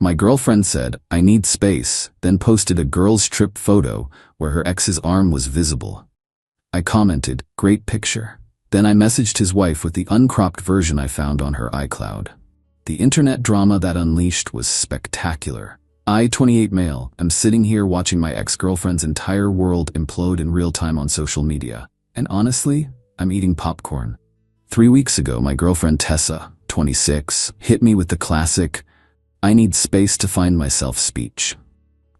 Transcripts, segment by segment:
My girlfriend said, "I need space," then posted a girl's trip photo where her ex's arm was visible. I commented, "Great picture." Then I messaged his wife with the uncropped version I found on her iCloud. The internet drama that unleashed was spectacular. I, 28 male, am sitting here watching my ex-girlfriend's entire world implode in real time on social media. And honestly, I'm eating popcorn. 3 weeks ago, my girlfriend Tessa, 26, hit me with the classic, "I need space to find myself" speech.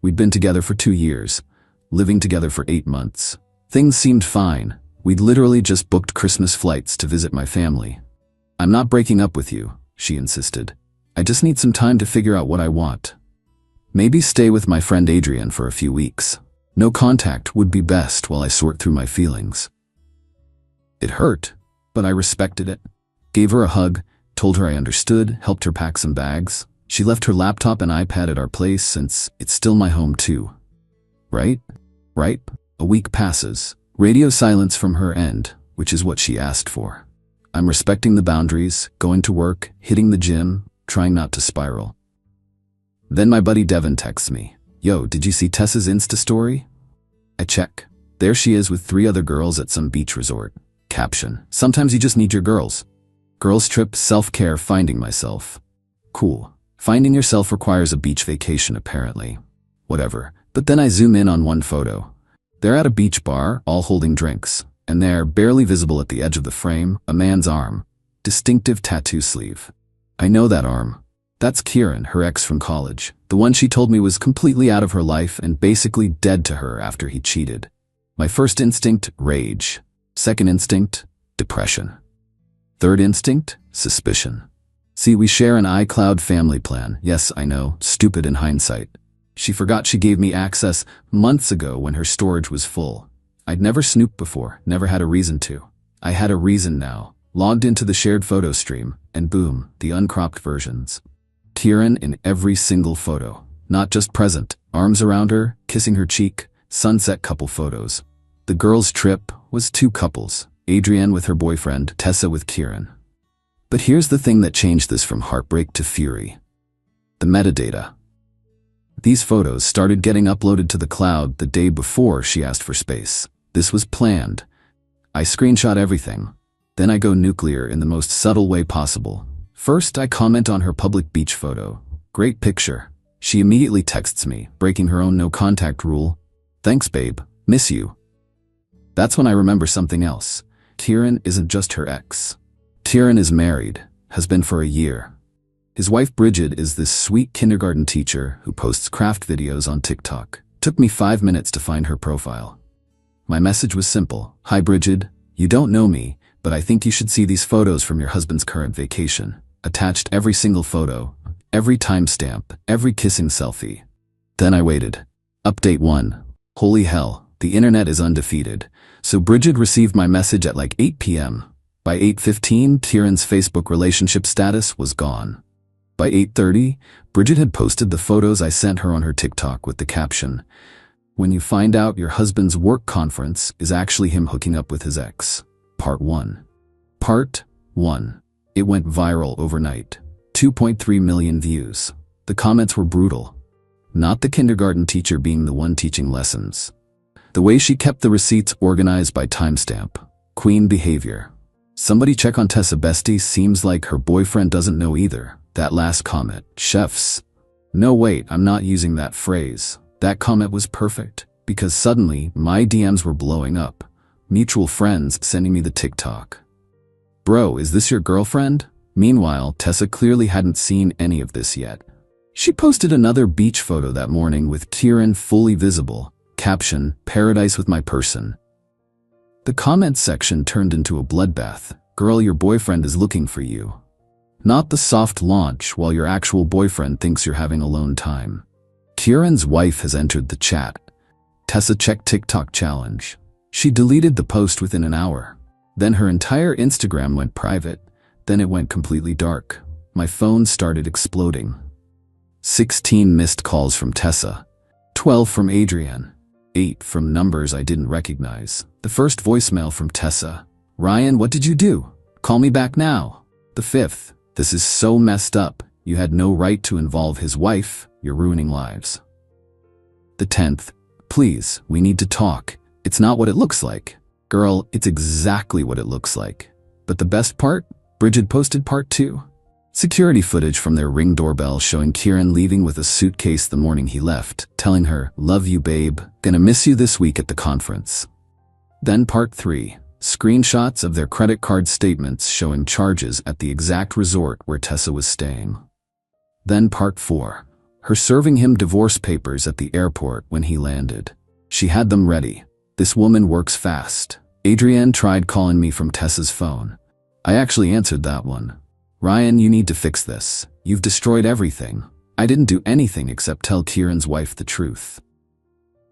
We'd been together for 2 years, living together for 8 months. Things seemed fine. We'd literally just booked Christmas flights to visit my family. "I'm not breaking up with you," she insisted. "I just need some time to figure out what I want. Maybe stay with my friend Adrian for a few weeks. No contact would be best while I sort through my feelings." It hurt, but I respected it. Gave her a hug, told her I understood, helped her pack some bags. She left her laptop and iPad at our place since it's still my home too. Right? A week passes. Radio silence from her end, which is what she asked for. I'm respecting the boundaries, going to work, hitting the gym, trying not to spiral. Then my buddy Devin texts me, "Yo, did you see Tessa's Insta story?" I check. There she is with 3 other girls at some beach resort. Caption, "Sometimes you just need your girls. Girls trip, self-care, finding myself." Cool. Finding yourself requires a beach vacation apparently. Whatever. But then I zoom in on one photo. They're at a beach bar, all holding drinks. And there, barely visible at the edge of the frame, a man's arm. Distinctive tattoo sleeve. I know that arm. That's Kieran, her ex from college. The one she told me was completely out of her life and basically dead to her after he cheated. My first instinct, rage. Second instinct, depression. Third instinct, suspicion. See, we share an iCloud family plan. Yes, I know, stupid in hindsight. She forgot she gave me access months ago when her storage was full. I'd never snooped before, never had a reason to. I had a reason now. Logged into the shared photo stream, and boom, the uncropped versions. Kieran in every single photo. Not just present, arms around her, kissing her cheek, sunset couple photos. The girls' trip was 2 couples, Adrienne with her boyfriend, Tessa with Kieran. But here's the thing that changed this from heartbreak to fury. The metadata. These photos started getting uploaded to the cloud the day before she asked for space. This was planned. I screenshot everything. Then I go nuclear in the most subtle way possible. First, I comment on her public beach photo. "Great picture." She immediately texts me, breaking her own no-contact rule. "Thanks, babe. Miss you." That's when I remember something else. Kieran isn't just her ex. Kieran is married, has been for a year. His wife Bridget is this sweet kindergarten teacher who posts craft videos on TikTok. Took me 5 minutes to find her profile. My message was simple. "Hi Bridget, you don't know me, but I think you should see these photos from your husband's current vacation." Attached every single photo, every timestamp, every kissing selfie. Then I waited. Update 1. Holy hell, the internet is undefeated. So Bridget received my message at like 8 p.m. By 8:15, Kieran's Facebook relationship status was gone. By 8:30, Bridget had posted the photos I sent her on her TikTok with the caption, "When you find out your husband's work conference is actually him hooking up with his ex." Part 1. Part 1. It went viral overnight. 2.3 million views. The comments were brutal. Not the kindergarten teacher being the one teaching lessons. The way she kept the receipts organized by timestamp. Queen behavior. "Somebody check on Tessa bestie, seems like her boyfriend doesn't know either." That last comment. Chefs. No wait, I'm not using that phrase. That comment was perfect. Because suddenly, my DMs were blowing up. Mutual friends sending me the TikTok. "Bro, is this your girlfriend?" Meanwhile, Tessa clearly hadn't seen any of this yet. She posted another beach photo that morning with Kieran fully visible. Caption, "Paradise with my person." The comments section turned into a bloodbath. "Girl, your boyfriend is looking for you." Not the soft launch while your actual boyfriend thinks you're having alone time. Kieran's wife has entered the chat. Tessa checked TikTok challenge. She deleted the post within an hour. Then her entire Instagram went private. Then it went completely dark. My phone started exploding. 16 missed calls from Tessa. 12 from Adrienne. 8 from numbers I didn't recognize. The first voicemail from Tessa. "Ryan, what did you do? Call me back now." The 5th. "This is so messed up. You had no right to involve his wife. You're ruining lives. The 10th, please, we need to talk. It's not what it looks like. Girl, it's exactly what it looks like. But the best part? Bridget posted part 2. Security footage from their Ring doorbell showing Kieran leaving with a suitcase the morning he left, telling her, "Love you, babe. Gonna miss you this week at the conference." Then part 3. Screenshots of their credit card statements showing charges at the exact resort where Tessa was staying. Then part 4. Her serving him divorce papers at the airport when he landed. She had them ready. This woman works fast. Adrienne tried calling me from Tessa's phone. I actually answered that one. "Ryan, you need to fix this. You've destroyed everything." I didn't do anything except tell Kieran's wife the truth.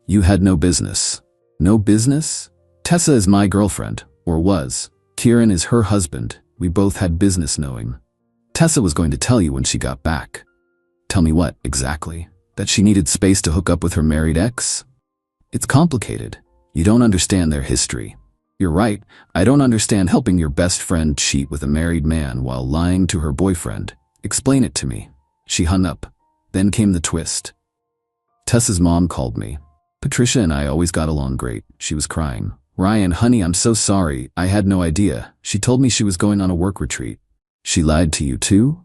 "You had no business." "No business? Tessa is my girlfriend, or was. Kieran is her husband. We both had business knowing. Tessa was going to tell you when she got back." "Tell me what, exactly? That she needed space to hook up with her married ex?" "It's complicated. You don't understand their history." "You're right. I don't understand helping your best friend cheat with a married man while lying to her boyfriend. Explain it to me." She hung up. Then came the twist. Tessa's mom called me. "Patricia and I always got along great." She was crying. "Ryan, honey, I'm so sorry. I had no idea. She told me she was going on a work retreat." "She lied to you too?"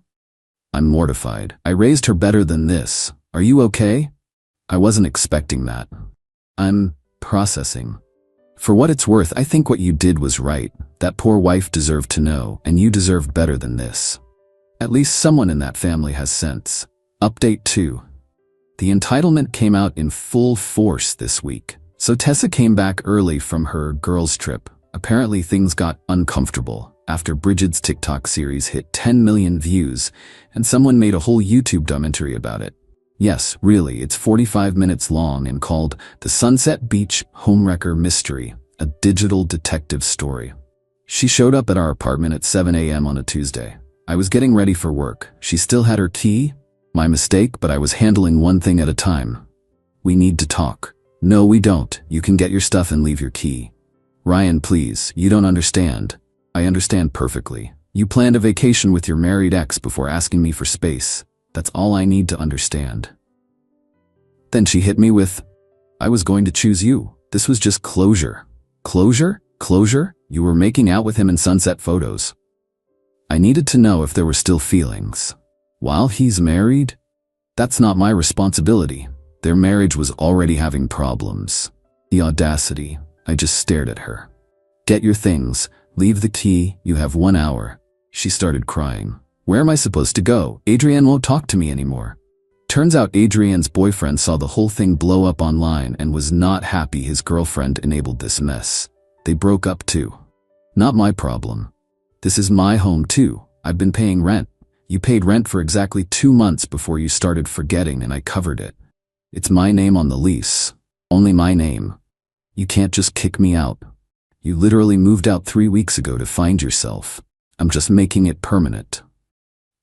I'm mortified. "I raised her better than this. Are you okay?" "I wasn't expecting that." "I'm processing." "For what it's worth, I think what you did was right. That poor wife deserved to know, and you deserved better than this. At least someone in that family has sense." Update 2. The entitlement came out in full force this week. So Tessa came back early from her girls' trip. Apparently things got uncomfortable after Bridget's TikTok series hit 10 million views, and someone made a whole YouTube documentary about it. Yes, really, it's 45 minutes long and called The Sunset Beach Homewrecker Mystery, a digital detective story. She showed up at our apartment at 7 a.m. on a Tuesday. I was getting ready for work. She still had her key. My mistake, but I was handling one thing at a time. "We need to talk." "No, we don't. You can get your stuff and leave your key." "Ryan, please, you don't understand." "I understand perfectly. You planned a vacation with your married ex before asking me for space. That's all I need to understand." Then she hit me with, "I was going to choose you. This was just closure." "Closure? Closure? You were making out with him in sunset photos." I needed to know if there were still feelings. While he's married? That's not my responsibility. Their marriage was already having problems. The audacity. I just stared at her. "Get your things. Leave the key. You have 1 hour." She started crying. "Where am I supposed to go? Adrienne won't talk to me anymore." Turns out Adrienne's boyfriend saw the whole thing blow up online and was not happy his girlfriend enabled this mess. They broke up too. Not my problem. This is my home too. I've been paying rent. You paid rent for exactly 2 months before you started forgetting, and I covered it. It's my name on the lease. Only my name. You can't just kick me out. You literally moved out 3 weeks ago to find yourself. I'm just making it permanent."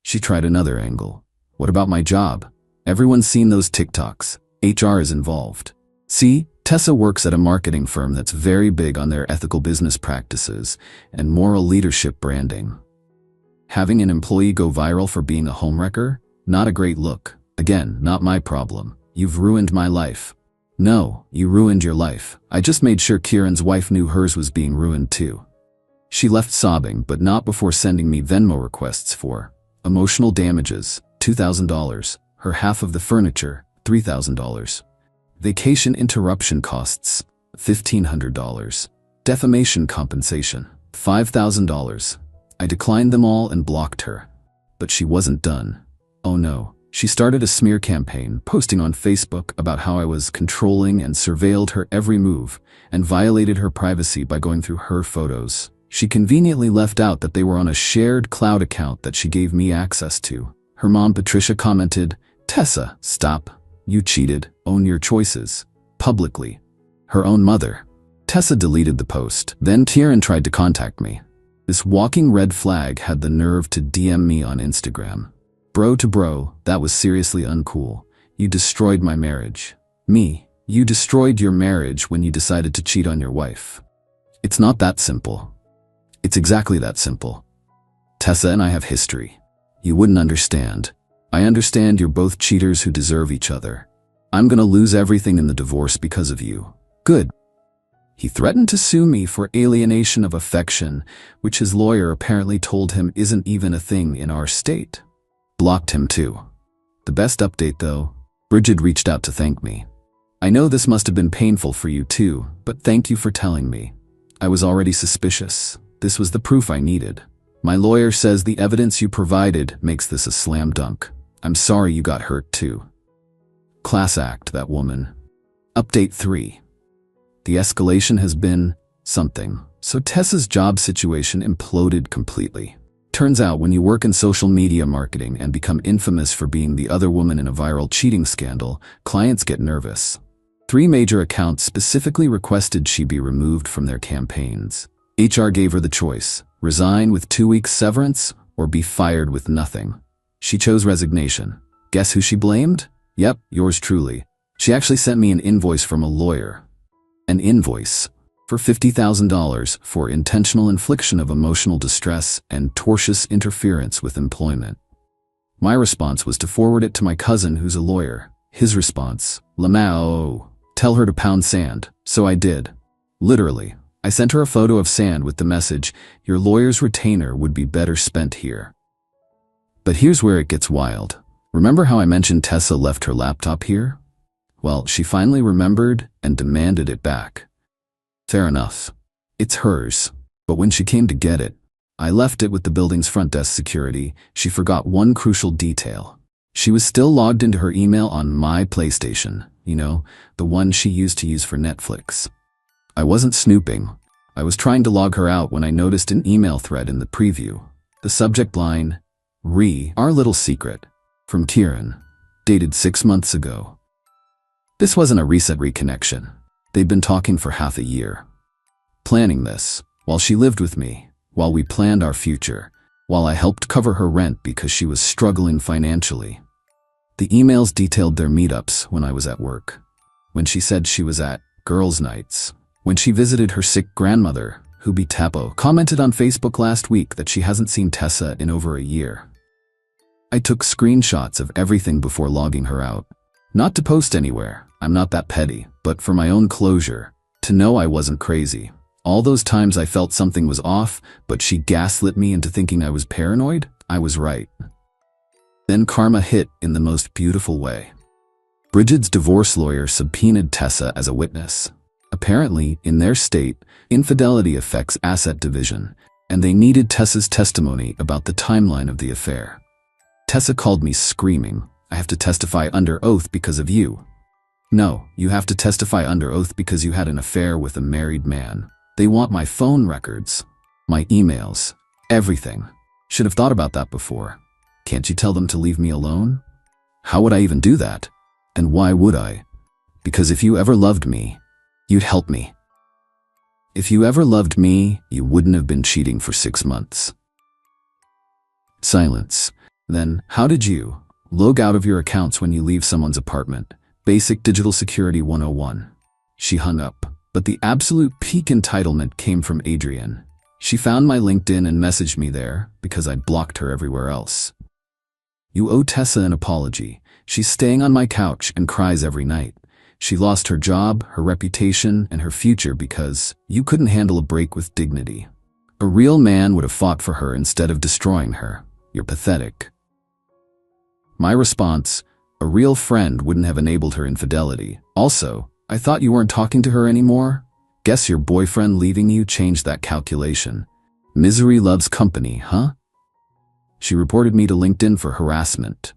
She tried another angle. "What about my job? Everyone's seen those TikToks. HR is involved. See, Tessa works at a marketing firm that's very big on their ethical business practices and moral leadership branding. Having an employee go viral for being a homewrecker? Not a great look. Again, not my problem. You've ruined my life." "No, you ruined your life. I just made sure Kieran's wife knew hers was being ruined too." She left sobbing, but not before sending me Venmo requests for emotional damages, $2,000, her half of the furniture, $3,000, vacation interruption costs, $1,500, defamation compensation, $5,000. I declined them all and blocked her. But she wasn't done. Oh no. She started a smear campaign, posting on Facebook about how I was controlling and surveilled her every move and violated her privacy by going through her photos. She conveniently left out that they were on a shared cloud account that she gave me access to. Her mom, Patricia, commented, "Tessa, stop. You cheated. Own your choices." Publicly. Her own mother. Tessa deleted the post. Then Kieran tried to contact me. This walking red flag had the nerve to DM me on Instagram. "Bro to bro, that was seriously uncool. You destroyed my marriage." Me, you destroyed your marriage when you decided to cheat on your wife. It's not that simple. It's exactly that simple. Tessa and I have history. You wouldn't understand. I understand you're both cheaters who deserve each other. I'm gonna lose everything in the divorce because of you. Good. He threatened to sue me for alienation of affection, which his lawyer apparently told him isn't even a thing in our state. Blocked him too. The best update though, Bridget reached out to thank me. I know this must have been painful for you too, but thank you for telling me. I was already suspicious. This was the proof I needed. My lawyer says the evidence you provided makes this a slam dunk. I'm sorry you got hurt too. Class act, that woman. Update 3. The escalation has been something. So Tessa's job situation imploded completely. Turns out when you work in social media marketing and become infamous for being the other woman in a viral cheating scandal, clients get nervous. 3 major accounts specifically requested she be removed from their campaigns. HR gave her the choice: resign with 2 weeks severance or be fired with nothing. She chose resignation. Guess who she blamed? Yep, yours truly. She actually sent me an invoice from a lawyer. An invoice for $50,000 for intentional infliction of emotional distress and tortious interference with employment. My response was to forward it to my cousin who's a lawyer. His response: Lamau, tell her to pound sand. So I did. Literally. I sent her a photo of sand with the message, your lawyer's retainer would be better spent here. But here's where it gets wild. Remember how I mentioned Tessa left her laptop here? Well, she finally remembered and demanded it back. Fair enough. It's hers. But when she came to get it, I left it with the building's front desk security. She forgot one crucial detail. She was still logged into her email on my PlayStation, you know, the one she used to use for Netflix. I wasn't snooping. I was trying to log her out when I noticed an email thread in the preview. The subject line, Our little secret, from Kieran, dated 6 months ago. This wasn't a recent reconnection. They'd been talking for half a year. Planning this, while she lived with me, while we planned our future, while I helped cover her rent because she was struggling financially. The emails detailed their meetups when I was at work. When she said she was at girls' nights. When she visited her sick grandmother, who Tapo commented on Facebook last week that she hasn't seen Tessa in over a year. I took screenshots of everything before logging her out. Not to post anywhere, I'm not that petty, but for my own closure, to know I wasn't crazy. All those times I felt something was off, but she gaslit me into thinking I was paranoid, I was right. Then karma hit in the most beautiful way. Bridget's divorce lawyer subpoenaed Tessa as a witness. Apparently, in their state, infidelity affects asset division, and they needed Tessa's testimony about the timeline of the affair. Tessa called me screaming, I have to testify under oath because of you. No, you have to testify under oath because you had an affair with a married man. They want my phone records, my emails, everything. Should have thought about that before. Can't you tell them to leave me alone? How would I even do that? And why would I? Because if you ever loved me, you'd help me. If you ever loved me, you wouldn't have been cheating for 6 months. Silence. Then, how did you log out of your accounts when you leave someone's apartment? Basic Digital Security 101. She hung up, but the absolute peak entitlement came from Adrienne. She found my LinkedIn and messaged me there because I'd blocked her everywhere else. You owe Tessa an apology. She's staying on my couch and cries every night. She lost her job, her reputation, and her future because you couldn't handle a break with dignity. A real man would have fought for her instead of destroying her. You're pathetic. My response, a real friend wouldn't have enabled her infidelity. Also, I thought you weren't talking to her anymore? Guess your boyfriend leaving you changed that calculation. Misery loves company, huh? She reported me to LinkedIn for harassment.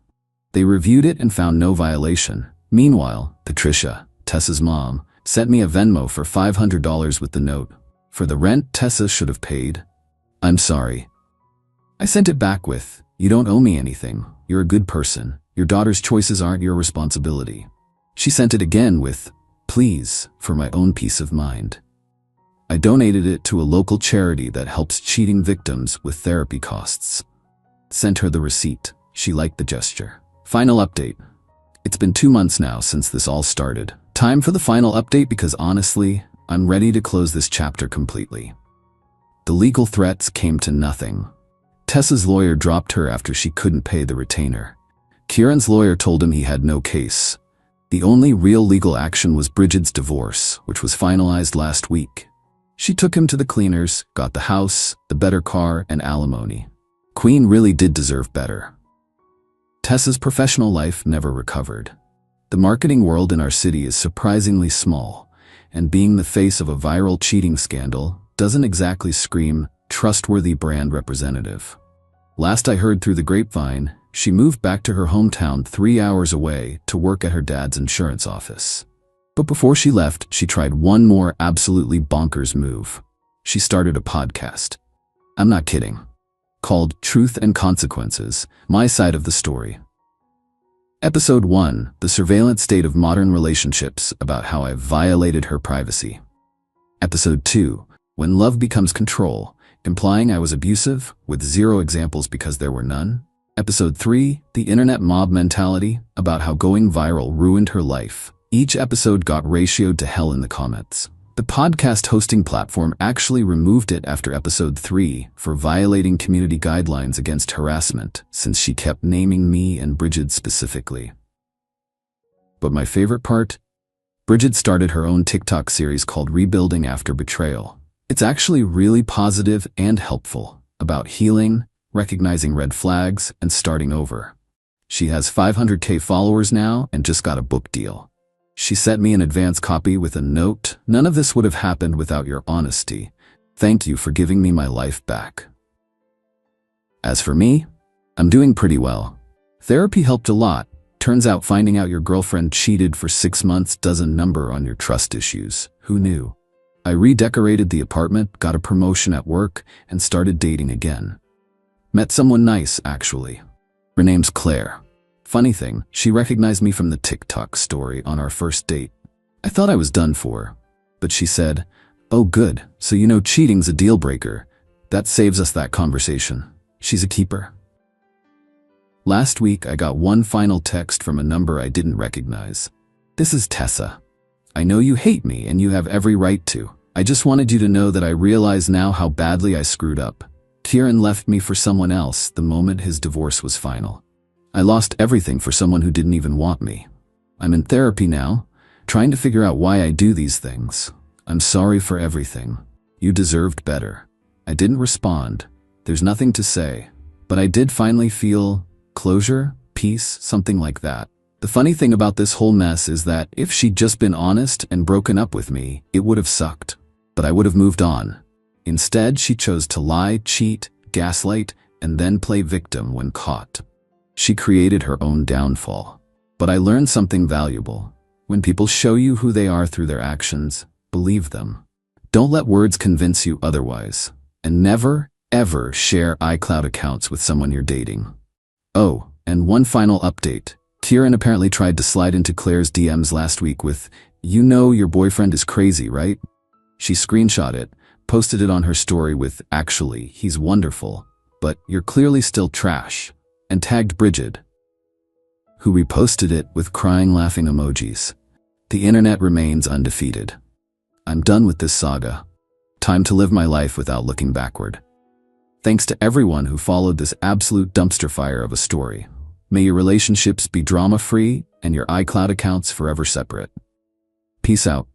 They reviewed it and found no violation. Meanwhile, Patricia, Tessa's mom, sent me a Venmo for $500 with the note. For the rent Tessa should have paid. I'm sorry. I sent it back with, you don't owe me anything. You're a good person. Your daughter's choices aren't your responsibility. She sent it again with, please, for my own peace of mind. I donated it to a local charity that helps cheating victims with therapy costs. Sent her the receipt. She liked the gesture. Final update. It's been 2 months now since this all started. Time for the final update because honestly, I'm ready to close this chapter completely. The legal threats came to nothing. Tessa's lawyer dropped her after she couldn't pay the retainer. Kieran's lawyer told him he had no case. The only real legal action was Bridget's divorce, which was finalized last week. She took him to the cleaners, got the house, the better car, and alimony. Queen really did deserve better. Tessa's professional life never recovered. The marketing world in our city is surprisingly small, and being the face of a viral cheating scandal doesn't exactly scream trustworthy brand representative. Last I heard through the grapevine, she moved back to her hometown 3 hours away to work at her dad's insurance office. But before she left, she tried one more absolutely bonkers move. She started a podcast. I'm not kidding. Called Truth and Consequences, My Side of the Story. Episode 1, The Surveillance State of Modern Relationships, about how I violated her privacy. Episode 2, When Love Becomes Control, implying I was abusive, with 0 examples because there were none. Episode 3, The Internet Mob Mentality, about how going viral ruined her life. Each episode got ratioed to hell in the comments. The podcast hosting platform actually removed it after episode 3 for violating community guidelines against harassment, since she kept naming me and Bridget specifically. But my favorite part? Bridget started her own TikTok series called Rebuilding After Betrayal. It's actually really positive and helpful, about healing, recognizing red flags, and starting over. She has 500K followers now and just got a book deal. She sent me an advance copy with a note. None of this would have happened without your honesty. Thank you for giving me my life back. As for me, I'm doing pretty well. Therapy helped a lot. Turns out finding out your girlfriend cheated for 6 months doesn't number on your trust issues. Who knew? I redecorated the apartment, got a promotion at work, and started dating again. Met someone nice, actually. Her name's Claire. Funny thing, she recognized me from the TikTok story on our first date. I thought I was done for, but she said, "Oh good, so you know cheating's a deal breaker. That saves us that conversation." She's a keeper. Last week I got one final text from a number I didn't recognize. "This is Tessa. I know you hate me and you have every right to. I just wanted you to know that I realize now how badly I screwed up. Kieran left me for someone else the moment his divorce was final. I lost everything for someone who didn't even want me. I'm in therapy now, trying to figure out why I do these things. I'm sorry for everything. You deserved better." I didn't respond. There's nothing to say. But I did finally feel closure, peace, something like that. The funny thing about this whole mess is that if she'd just been honest and broken up with me, it would have sucked. But I would have moved on. Instead, she chose to lie, cheat, gaslight, and then play victim when caught. She created her own downfall. But I learned something valuable. When people show you who they are through their actions, believe them. Don't let words convince you otherwise. And never, ever share iCloud accounts with someone you're dating. Oh, and one final update. Kieran apparently tried to slide into Claire's DMs last week with, "You know your boyfriend is crazy, right?" She screenshot it, posted it on her story with, "Actually, he's wonderful, but you're clearly still trash," and tagged Bridget, who reposted it with crying laughing emojis. The internet remains undefeated. I'm done with this saga. Time to live my life without looking backward. Thanks to everyone who followed this absolute dumpster fire of a story. May your relationships be drama-free and your iCloud accounts forever separate. Peace out.